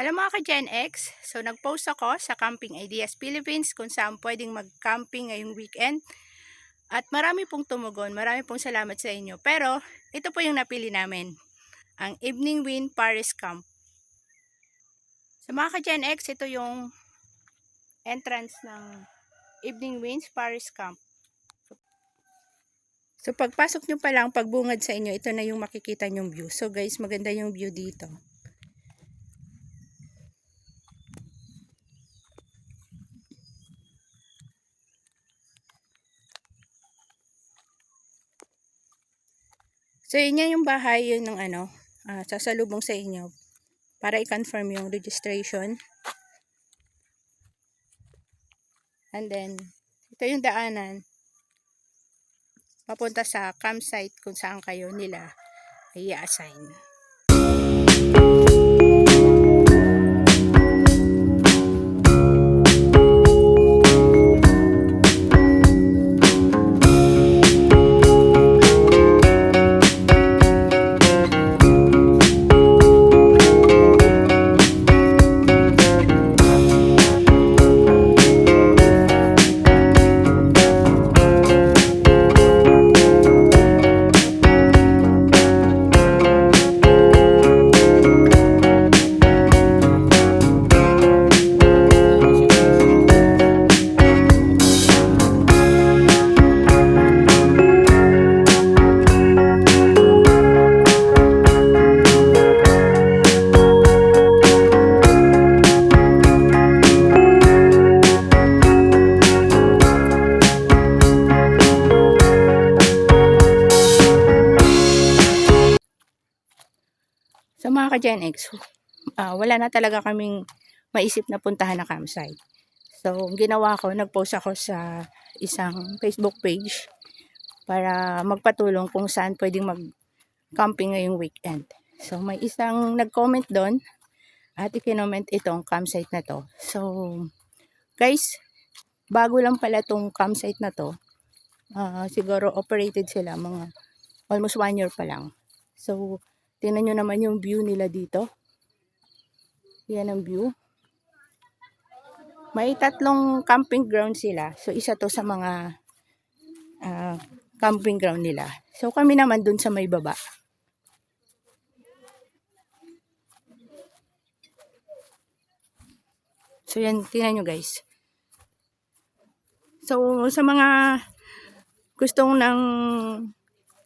Hello mga ka-Gen X! So nag-post ako sa Camping Ideas Philippines kung saan pwedeng mag-camping ngayong weekend. At marami pong tumugon, marami pong salamat sa inyo. Pero ito po yung napili namin, ang Evening Wind Paris Camp. So mga ka-Gen X, ito yung entrance ng Evening Winds Paris Camp. So pagpasok nyo pa lang, pagbungad sa inyo, ito na yung makikita nyong view. So guys, maganda yung view dito. So yun yung bahay, yun ng sasalubong sa inyo para i-confirm yung registration. And then, ito yung daanan papunta sa campsite kung saan kayo nila i-assign. So mga ka-Gen X, wala na talaga kaming maisip na puntahan na campsite. So ginawa ko, nag-post ako sa isang Facebook page para magpatulong kung saan pwedeng mag-camping ngayong weekend. So may isang nag-comment doon at i-comment itong campsite na to. So guys, bago lang pala tong campsite na to. Siguro operated sila mga almost 1 year pa lang. So tingnan nyo naman yung view nila dito. Yan ang view. May 3 camping ground sila. So isa to sa mga camping ground nila. So kami naman dun sa may baba. So yan, tingnan nyo guys. So sa mga gustong ng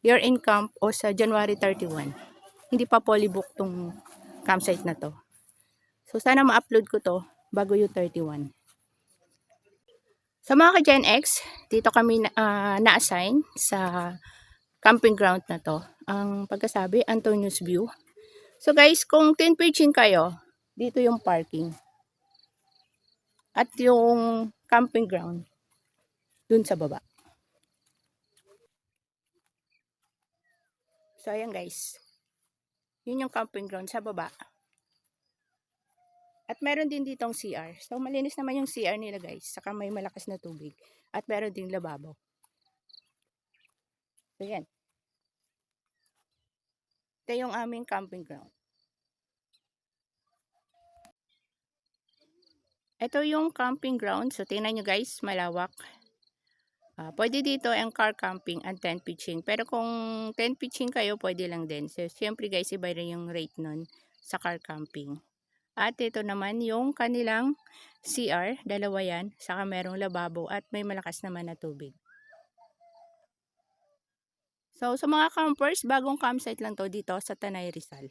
year-end camp o sa January 31, hindi pa fully book tong campsite na to. So sana ma-upload ko to bago yung 31. Sa mga ka-Gen X, dito kami na-assign sa camping ground na to. Ang pagkasabi, Antonius View. So guys, kung 10 pitching kayo, dito yung parking. At yung camping ground, dun sa baba. So ayan guys, yun yung camping ground sa baba. At meron din ditong CR. So malinis naman yung CR nila guys. Saka may malakas na tubig. At meron ding lababo. So yan. Ito yung aming camping ground. Ito yung camping ground. So tingnan nyo guys, malawak. Pwede dito ang car camping and tent pitching. Pero kung tent pitching kayo, pwede lang din. So syempre guys, iba rin yung rate nun sa car camping. At ito naman yung kanilang CR, dalawa yan, saka merong lababo at may malakas naman na tubig. So sa mga campers, bagong campsite lang to dito sa Tanay Rizal.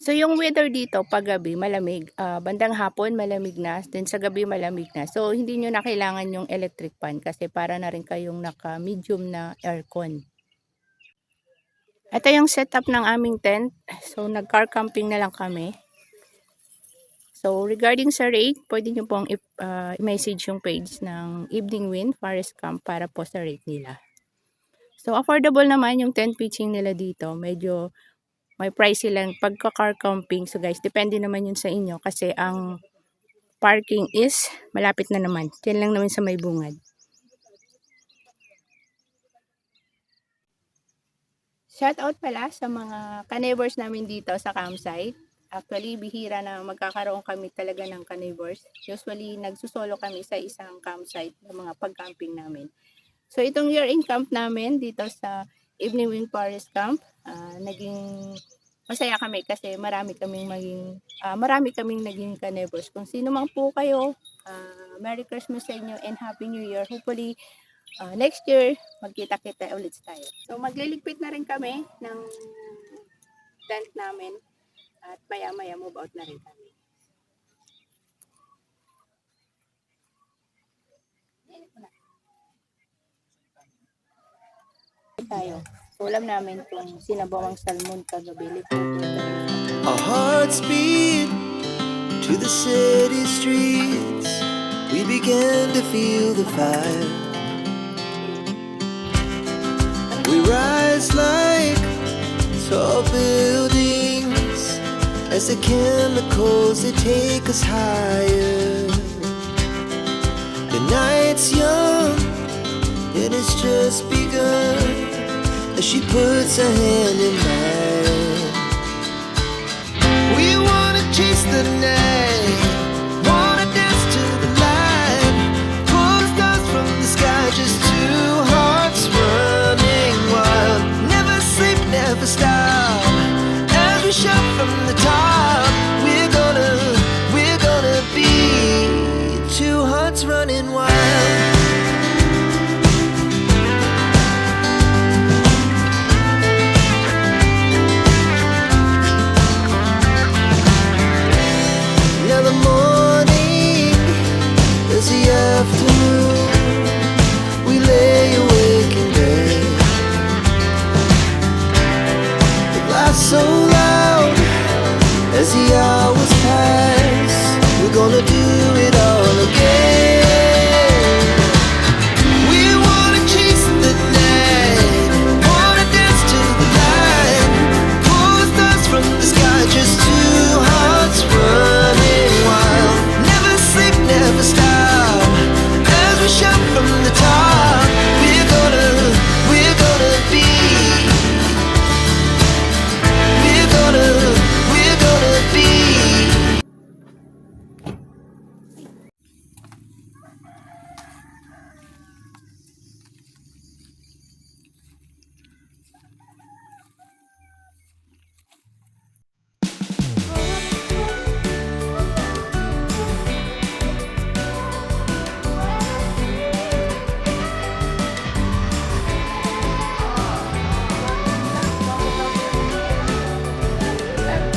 So yung weather dito paggabi malamig, bandang hapon malamig na, then sa gabi malamig na. So hindi niyo na kailangan yung electric fan kasi para na rin kayong naka-medium na aircon. Ito yung setup ng aming tent. So nag-car camping na lang kami. So regarding sa rate, pwede niyo pong i-message yung page ng Evening Wind Forest Camp para po sa rate nila. So affordable naman yung tent pitching nila dito. Medyo may price silang pagka-car camping. So guys, depende naman yun sa inyo kasi ang parking is malapit na naman. Diyan lang naman sa may bungad. Shout out pala sa mga ka-neighbors namin dito sa campsite. Actually, bihira na magkakaroon kami talaga ng ka-neighbors. Usually, nagsusolo kami sa isang campsite ng mga pag-camping namin. So, itong year-end camp namin dito sa Evening Wind Forest Camp, naging masaya kami kasi marami kaming naging ka-neighbors. Kung sino man po kayo, Merry Christmas sa inyo and Happy New Year. Hopefully, next year, magkita-kita ulit tayo. So, magliligpit na rin kami ng tent namin at maya-maya move out na rin kami. Tayo. So, ulam namin itong sinabawang salmon kagabi. Our hearts beat to the city streets. We began to feel the fire. We rise like tall buildings as the chemicals they take us higher. The night's young and it's just begun as she puts her hand in mine. We wanna chase the night, wanna dance to the light, pull the stars from the sky, just two hearts running wild. Never sleep, never stop, as we shout from the top. We're gonna be two hearts running wild.